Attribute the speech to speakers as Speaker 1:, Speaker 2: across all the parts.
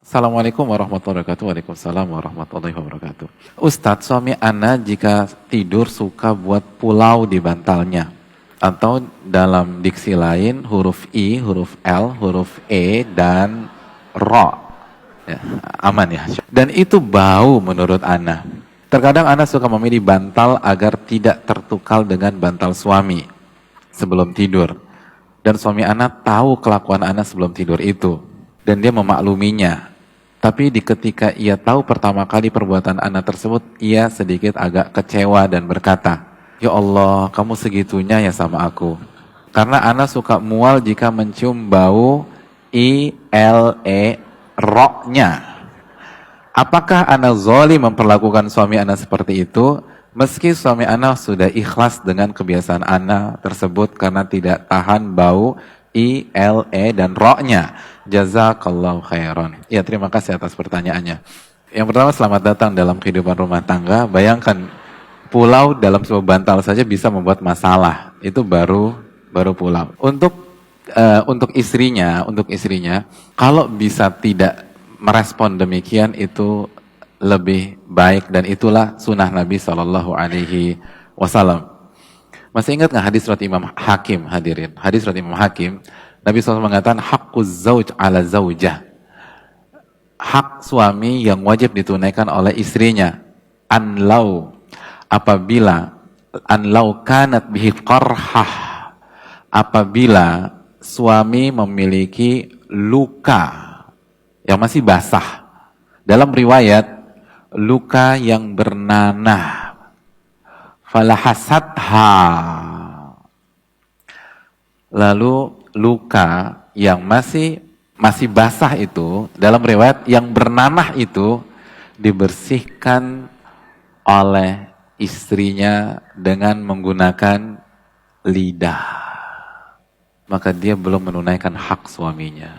Speaker 1: Assalamualaikum warahmatullahi wabarakatuh. Waalaikumsalam warahmatullahi wabarakatuh. Ustadz, suami ana jika tidur suka buat pulau di bantalnya. Atau dalam diksi lain huruf I, huruf L, huruf E, dan Ro. Ya, aman ya. Dan itu bau menurut ana. Terkadang ana suka memilih bantal agar tidak tertukar dengan bantal suami sebelum tidur. Dan suami ana tahu kelakuan ana sebelum tidur itu. Dan dia memakluminya. Tapi ketika ia tahu pertama kali perbuatan anak tersebut, ia sedikit agak kecewa dan berkata, "Ya Allah, kamu segitunya ya sama aku." Karena anak suka mual jika mencium bau ILE roknya. Apakah anak zalim memperlakukan suami anak seperti itu? Meski suami anak sudah ikhlas dengan kebiasaan anak tersebut karena tidak tahan bau ILE dan roknya. Jazakallahu khairan. Ya, terima kasih atas pertanyaannya. Yang pertama, selamat datang dalam kehidupan rumah tangga. Bayangkan, pulau dalam sebuah bantal saja bisa membuat masalah. Itu baru pulau. Untuk istrinya, kalau bisa tidak merespon demikian itu lebih baik, dan itulah sunnah Nabi Shallallahu Alaihi Wasallam. Masih ingat nggak hadis riwayat Imam Hakim, hadirin? Hadis riwayat Imam Hakim, Nabi SAW mengatakan, haqquz zauj ala zaujah. Hak suami yang wajib ditunaikan oleh istrinya. Anlau kanat bihi qarhah. Apabila suami memiliki luka yang masih basah. Dalam riwayat, luka yang bernanah. Falahasatha. Lalu luka yang masih basah itu, dalam riwayat yang bernanah itu dibersihkan oleh istrinya dengan menggunakan lidah. Maka dia belum menunaikan hak suaminya.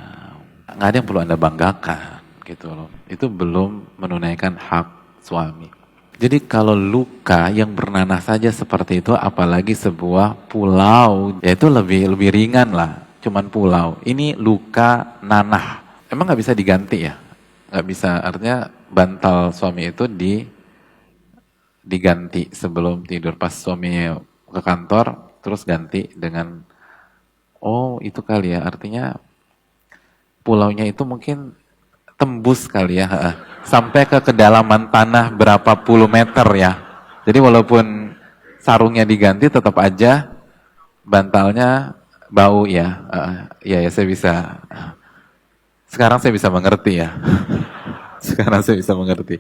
Speaker 1: Nggak ada yang perlu Anda banggakan gitu loh. Itu belum menunaikan hak suami. Jadi kalau luka yang bernanah saja seperti itu, apalagi sebuah pulau, ya itu lebih ringan lah, cuman pulau. Ini luka nanah, emang nggak bisa diganti ya? Nggak bisa, artinya bantal suami itu diganti sebelum tidur. Pas suami ke kantor, terus ganti dengan, oh itu kali ya, artinya pulaunya itu mungkin tembus kali ya, sampai ke kedalaman tanah berapa puluh meter ya. Jadi walaupun sarungnya diganti tetap aja bantalnya bau ya. Ya saya bisa. Sekarang saya bisa mengerti ya. Sekarang saya bisa mengerti.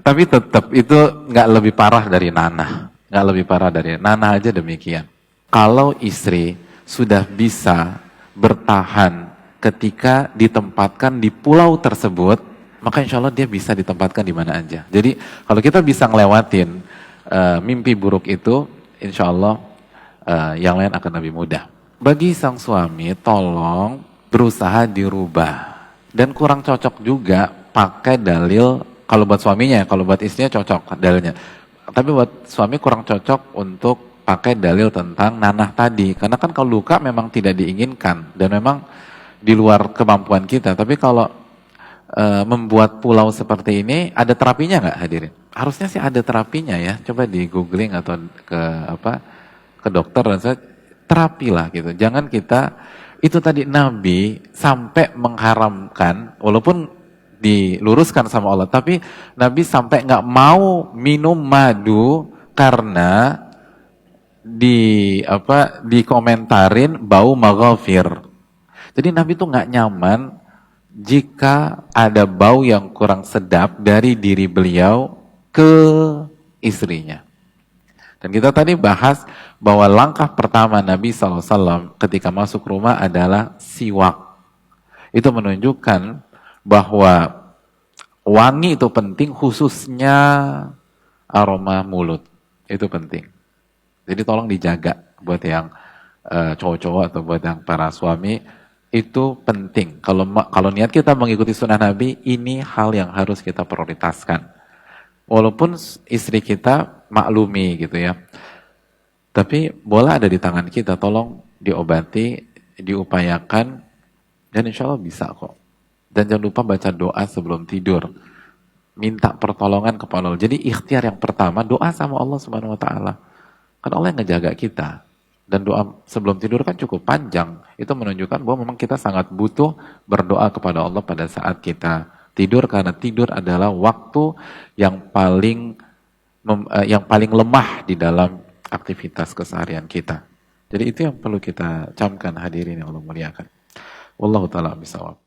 Speaker 1: Tapi tetap itu nggak lebih parah dari nanah. Nggak lebih parah dari nanah aja demikian. Kalau istri sudah bisa bertahan ketika ditempatkan di pulau tersebut, maka insya Allah dia bisa ditempatkan di mana aja. Jadi kalau kita bisa ngelewatin mimpi buruk itu, insya Allah yang lain akan lebih mudah. Bagi sang suami, tolong berusaha dirubah. Dan kurang cocok juga pakai dalil, kalau buat suaminya, kalau buat istrinya cocok dalilnya. Tapi buat suami kurang cocok untuk pakai dalil tentang nanah tadi. Karena kan kalau luka memang tidak diinginkan dan memang di luar kemampuan kita. Tapi kalau membuat pulau seperti ini, ada terapinya nggak hadirin? Harusnya sih ada terapinya ya. Coba di googling atau ke dokter dan saya terapi lah gitu. Jangan kita itu tadi Nabi sampai mengharamkan, walaupun diluruskan sama Allah, tapi Nabi sampai nggak mau minum madu karena dikomentarin bau maghfir. Jadi Nabi tuh nggak nyaman jika ada bau yang kurang sedap dari diri beliau ke istrinya. Dan kita tadi bahas bahwa langkah pertama Nabi SAW ketika masuk rumah adalah siwak. Itu menunjukkan bahwa wangi itu penting, khususnya aroma mulut. Itu penting. Jadi tolong dijaga buat yang cowok-cowok atau buat yang para suami, itu penting. Kalau niat kita mengikuti sunnah Nabi, ini hal yang harus kita prioritaskan. Walaupun istri kita maklumi gitu ya. Tapi bola ada di tangan kita, tolong diobati, diupayakan, dan insya Allah bisa kok. Dan jangan lupa baca doa sebelum tidur. Minta pertolongan kepada Allah. Jadi ikhtiar yang pertama doa sama Allah Subhanahu wa taala. Kan Allah yang ngejaga kita. Dan doa sebelum tidur kan cukup panjang. Itu menunjukkan bahwa memang kita sangat butuh berdoa kepada Allah pada saat kita tidur, karena tidur adalah waktu yang paling lemah di dalam aktivitas keseharian kita. Jadi itu yang perlu kita camkan, hadirin yang Allah muliakan. Wallahu ta'ala bisawab.